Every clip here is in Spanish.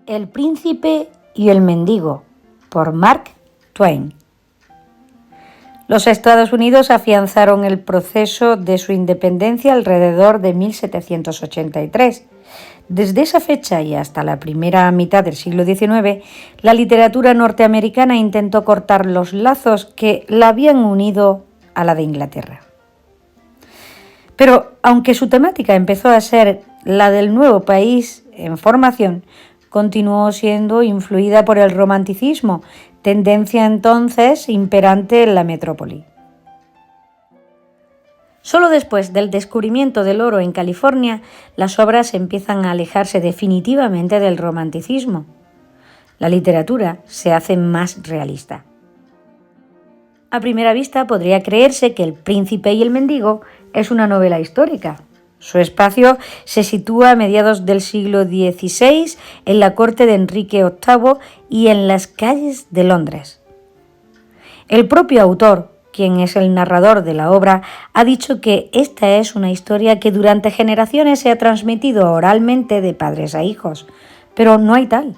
El príncipe y el mendigo, por Mark Twain. Los Estados Unidos afianzaron el proceso de su independencia alrededor de 1783. Desde esa fecha y hasta la primera mitad del siglo XIX, la literatura norteamericana intentó cortar los lazos que la habían unido a la de Inglaterra. Pero aunque su temática empezó a ser la del nuevo país en formación, continuó siendo influida por el romanticismo, tendencia entonces imperante en la metrópoli. Solo después del descubrimiento del oro en California, las obras empiezan a alejarse definitivamente del romanticismo. La literatura se hace más realista. A primera vista podría creerse que El príncipe y el mendigo es una novela histórica. Su espacio se sitúa a mediados del siglo XVI en la corte de Enrique VIII y en las calles de Londres. El propio autor, quien es el narrador de la obra, ha dicho que esta es una historia que durante generaciones se ha transmitido oralmente de padres a hijos, pero no hay tal.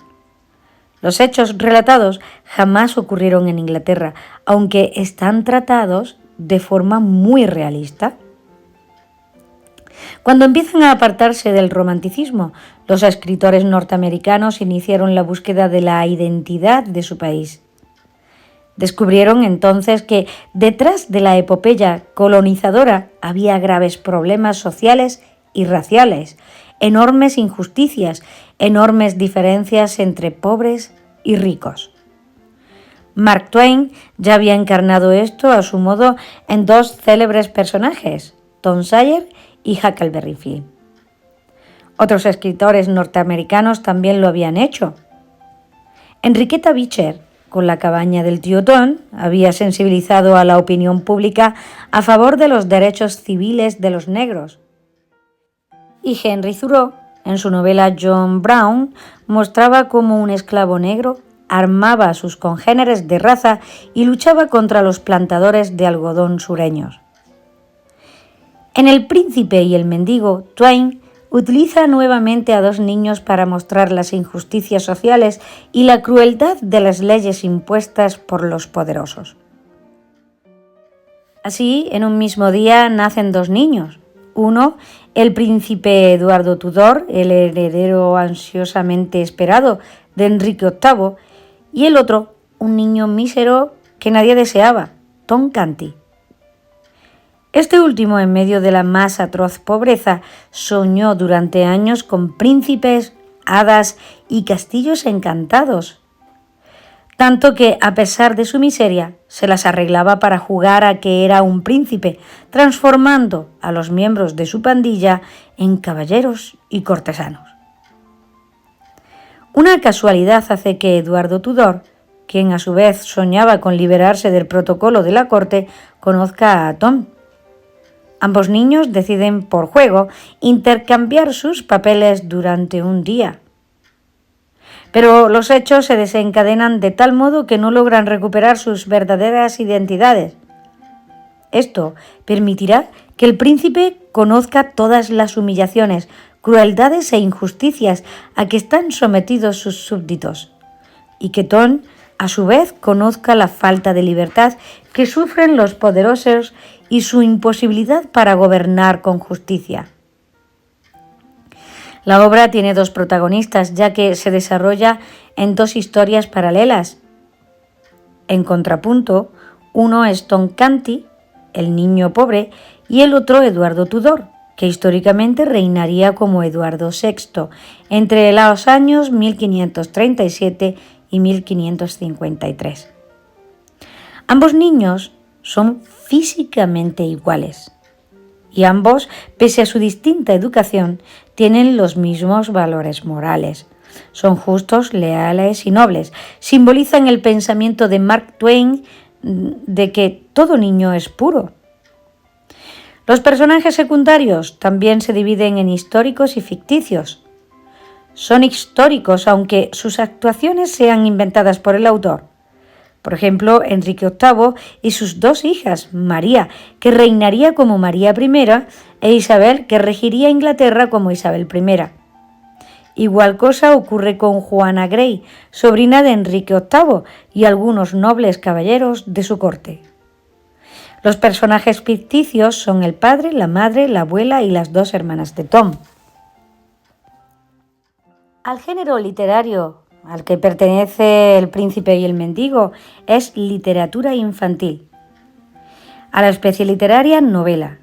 Los hechos relatados jamás ocurrieron en Inglaterra, aunque están tratados de forma muy realista. Cuando empiezan a apartarse del romanticismo, los escritores norteamericanos iniciaron la búsqueda de la identidad de su país. Descubrieron entonces que detrás de la epopeya colonizadora había graves problemas sociales y raciales, enormes injusticias, enormes diferencias entre pobres y ricos. Mark Twain ya había encarnado esto a su modo en dos célebres personajes, Tom Sawyer y Huckleberry Finn. Otros escritores norteamericanos también lo habían hecho. Enriqueta Beecher, con La cabaña del tío Tom, había sensibilizado a la opinión pública a favor de los derechos civiles de los negros. Y Henry Thoreau, en su novela John Brown, mostraba cómo un esclavo negro armaba a sus congéneres de raza y luchaba contra los plantadores de algodón sureños. En El príncipe y el mendigo, Twain utiliza nuevamente a dos niños para mostrar las injusticias sociales y la crueldad de las leyes impuestas por los poderosos. Así, en un mismo día nacen dos niños. Uno, el príncipe Eduardo Tudor, el heredero ansiosamente esperado de Enrique VIII, y el otro, un niño mísero que nadie deseaba, Tom Canty. Este último, en medio de la más atroz pobreza, soñó durante años con príncipes, hadas y castillos encantados, tanto que, a pesar de su miseria, se las arreglaba para jugar a que era un príncipe, transformando a los miembros de su pandilla en caballeros y cortesanos. Una casualidad hace que Eduardo Tudor, quien a su vez soñaba con liberarse del protocolo de la corte, conozca a Tom. Ambos niños deciden, por juego, intercambiar sus papeles durante un día. Pero los hechos se desencadenan de tal modo que no logran recuperar sus verdaderas identidades. Esto permitirá que el príncipe conozca todas las humillaciones, crueldades e injusticias a que están sometidos sus súbditos, y que Tom, a su vez, conozca la falta de libertad que sufren los poderosos y su imposibilidad para gobernar con justicia. La obra tiene dos protagonistas, ya que se desarrolla en dos historias paralelas. En contrapunto, uno es Tom Canty, el niño pobre, y el otro Eduardo Tudor, que históricamente reinaría como Eduardo VI entre los años 1537 y 1553. Ambos niños son físicamente iguales y ambos, pese a su distinta educación, tienen los mismos valores morales. Son justos, leales y nobles. Simbolizan el pensamiento de Mark Twain de que todo niño es puro. Los personajes secundarios también se dividen en históricos y ficticios. Son históricos, aunque sus actuaciones sean inventadas por el autor. Por ejemplo, Enrique VIII y sus dos hijas, María, que reinaría como María I, e Isabel, que regiría Inglaterra como Isabel I. Igual cosa ocurre con Juana Grey, sobrina de Enrique VIII, y algunos nobles caballeros de su corte. Los personajes ficticios son el padre, la madre, la abuela y las dos hermanas de Tom. Al género literario al que pertenece El príncipe y el mendigo es literatura infantil. A la especie literaria, novela.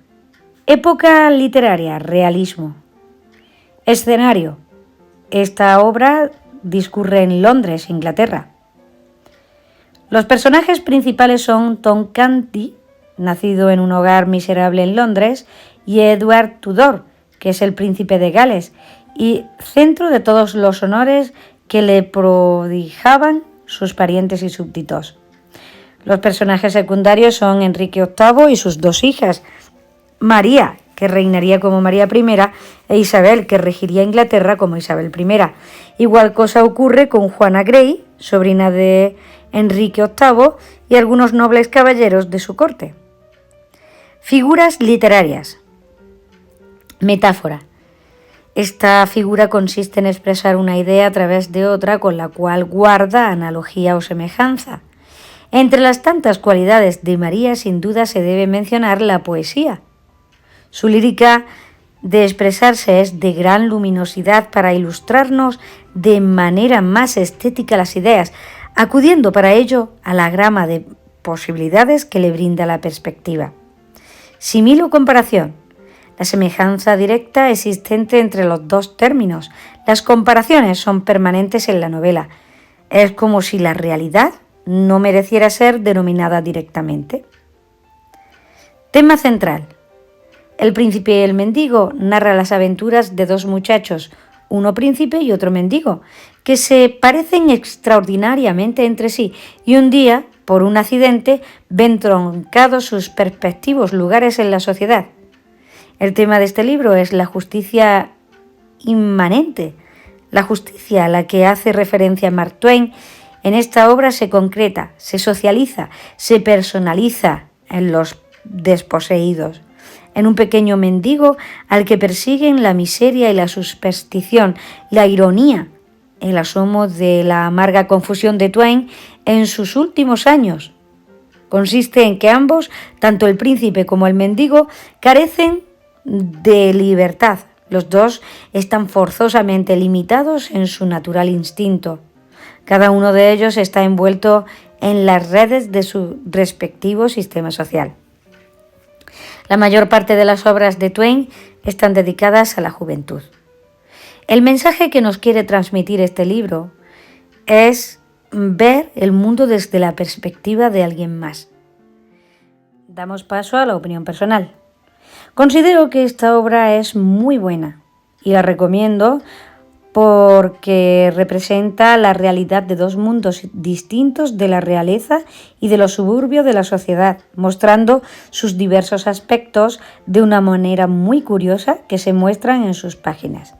Época literaria, realismo. Escenario. Esta obra discurre en Londres, Inglaterra. Los personajes principales son Tom Canty, nacido en un hogar miserable en Londres, y Edward Tudor, que es el príncipe de Gales, y centro de todos los honores que le prodigaban sus parientes y súbditos. Los personajes secundarios son Enrique VIII y sus dos hijas, María, que reinaría como María I, e Isabel, que regiría Inglaterra como Isabel I. Igual cosa ocurre con Juana Grey, sobrina de Enrique VIII, y algunos nobles caballeros de su corte. Figuras literarias. Metáfora. Esta figura consiste en expresar una idea a través de otra con la cual guarda analogía o semejanza. Entre las tantas cualidades de María, sin duda se debe mencionar la poesía. Su lírica de expresarse es de gran luminosidad para ilustrarnos de manera más estética las ideas, acudiendo para ello a la gama de posibilidades que le brinda la perspectiva. Símil o comparación. La semejanza directa existente entre los dos términos. Las comparaciones son permanentes en la novela. Es como si la realidad no mereciera ser denominada directamente. Tema central. El príncipe y el mendigo narra las aventuras de dos muchachos, uno príncipe y otro mendigo, que se parecen extraordinariamente entre sí y un día, por un accidente, ven truncados sus respectivos lugares en la sociedad. El tema de este libro es la justicia inmanente, la justicia a la que hace referencia Mark Twain. En esta obra se concreta, se socializa, se personaliza en los desposeídos, en un pequeño mendigo al que persiguen la miseria y la superstición, la ironía, el asomo de la amarga confusión de Twain en sus últimos años. Consiste en que ambos, tanto el príncipe como el mendigo, carecen de libertad. Los dos están forzosamente limitados en su natural instinto. Cada uno de ellos está envuelto en las redes de su respectivo sistema social. La mayor parte de las obras de Twain están dedicadas a la juventud. El mensaje que nos quiere transmitir este libro es ver el mundo desde la perspectiva de alguien más. Damos paso a la opinión personal. Considero que esta obra es muy buena y la recomiendo porque representa la realidad de dos mundos distintos de la realeza y de los suburbios de la sociedad, mostrando sus diversos aspectos de una manera muy curiosa que se muestran en sus páginas,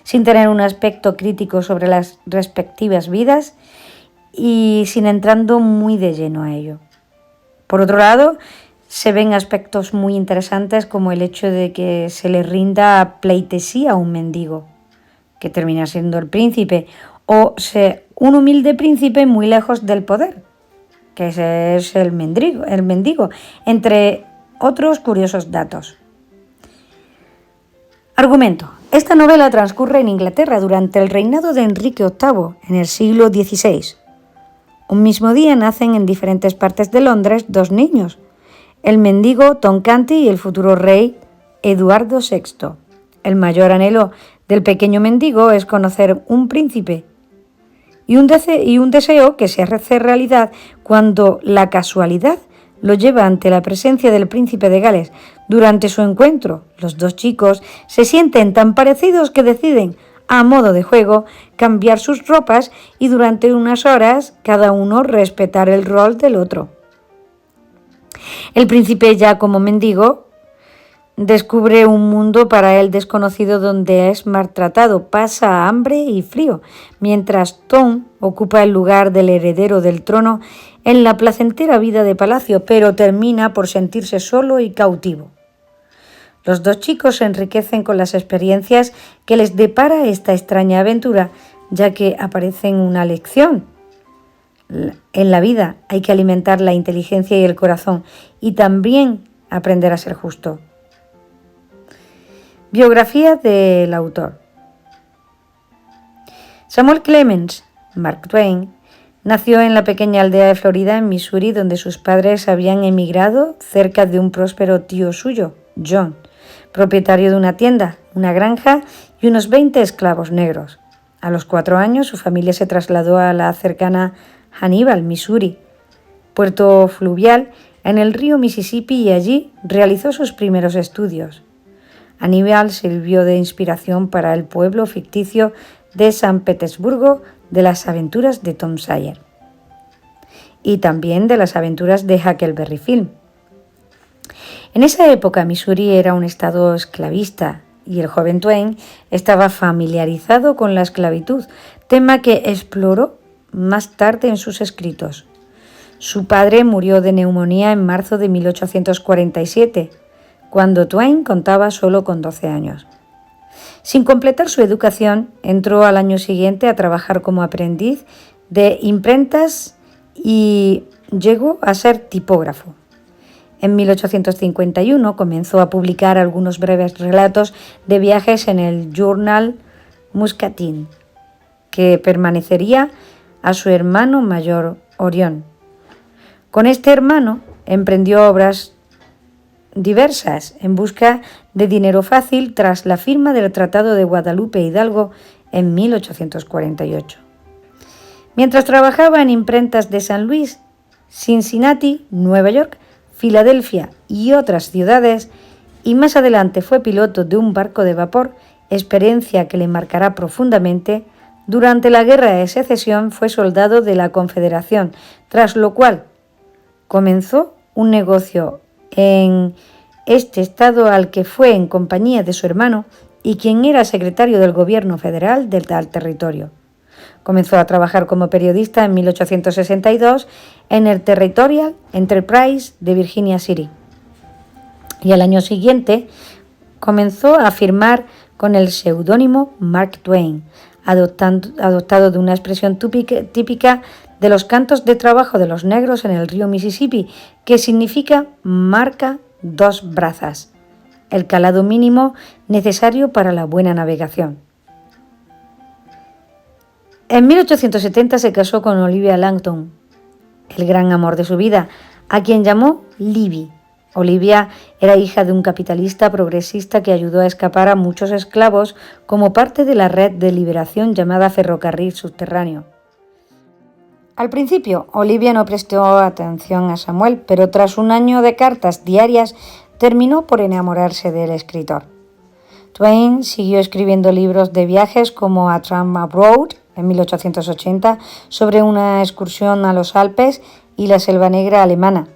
sin tener un aspecto crítico sobre las respectivas vidas y sin entrando muy de lleno a ello. Por otro lado, se ven aspectos muy interesantes como el hecho de que se le rinda pleitesía a un mendigo, que termina siendo el príncipe, o un humilde príncipe muy lejos del poder, que ese es el mendigo, entre otros curiosos datos. Argumento. Esta novela transcurre en Inglaterra durante el reinado de Enrique VIII, en el siglo XVI. Un mismo día nacen en diferentes partes de Londres dos niños, el mendigo Tom Canty y el futuro rey Eduardo VI. El mayor anhelo del pequeño mendigo es conocer un príncipe y un deseo que se hace realidad cuando la casualidad lo lleva ante la presencia del príncipe de Gales. Durante su encuentro, los dos chicos se sienten tan parecidos que deciden, a modo de juego, cambiar sus ropas y durante unas horas cada uno respetar el rol del otro. El príncipe, ya como mendigo, descubre un mundo para él desconocido donde es maltratado, pasa hambre y frío, mientras Tom ocupa el lugar del heredero del trono en la placentera vida de palacio, pero termina por sentirse solo y cautivo. Los dos chicos se enriquecen con las experiencias que les depara esta extraña aventura, ya que aparecen una lección. En la vida hay que alimentar la inteligencia y el corazón y también aprender a ser justo. Biografía del autor. Samuel Clemens, Mark Twain, nació en la pequeña aldea de Florida, en Missouri, donde sus padres habían emigrado cerca de un próspero tío suyo, John, propietario de una tienda, una granja y unos 20 esclavos negros. A los 4 años su familia se trasladó a la cercana Hannibal, Missouri, puerto fluvial en el río Mississippi, y allí realizó sus primeros estudios. Hannibal sirvió de inspiración para el pueblo ficticio de San Petersburgo de las aventuras de Tom Sawyer y también de las aventuras de Huckleberry Finn. En esa época Missouri era un estado esclavista y el joven Twain estaba familiarizado con la esclavitud, tema que exploró más tarde en sus escritos. Su padre murió de neumonía en marzo de 1847, cuando Twain contaba solo con 12 años. Sin completar su educación, entró al año siguiente a trabajar como aprendiz de imprentas y llegó a ser tipógrafo. En 1851 comenzó a publicar algunos breves relatos de viajes en el Journal Muscatine, que permanecería a su hermano mayor Orión. Con este hermano emprendió obras diversas en busca de dinero fácil tras la firma del Tratado de Guadalupe Hidalgo en 1848. Mientras trabajaba en imprentas de San Luis, Cincinnati, Nueva York, Filadelfia y otras ciudades, y más adelante fue piloto de un barco de vapor, experiencia que le marcará profundamente. Durante la Guerra de Secesión fue soldado de la Confederación, tras lo cual comenzó un negocio en este estado al que fue en compañía de su hermano y quien era secretario del gobierno federal del tal territorio. Comenzó a trabajar como periodista en 1862 en el Territorial Enterprise de Virginia City. Y al año siguiente comenzó a firmar con el seudónimo Mark Twain, adoptado de una expresión típica de los cantos de trabajo de los negros en el río Mississippi, que significa marca dos brazas, el calado mínimo necesario para la buena navegación. En 1870 se casó con Olivia Langton, el gran amor de su vida, a quien llamó Libby. Olivia era hija de un capitalista progresista que ayudó a escapar a muchos esclavos como parte de la red de liberación llamada Ferrocarril Subterráneo. Al principio, Olivia no prestó atención a Samuel, pero tras un año de cartas diarias terminó por enamorarse del escritor. Twain siguió escribiendo libros de viajes como A Tramp Abroad en 1880 sobre una excursión a los Alpes y la Selva Negra alemana,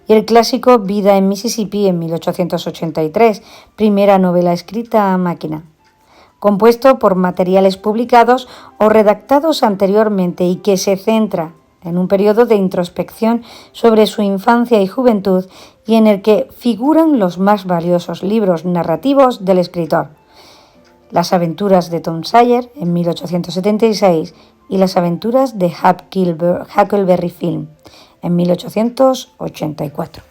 y el clásico Vida en Mississippi en 1883, primera novela escrita a máquina, compuesto por materiales publicados o redactados anteriormente y que se centra en un periodo de introspección sobre su infancia y juventud y en el que figuran los más valiosos libros narrativos del escritor: Las aventuras de Tom Sawyer en 1876 y Las aventuras de Huckleberry Finn en 1884.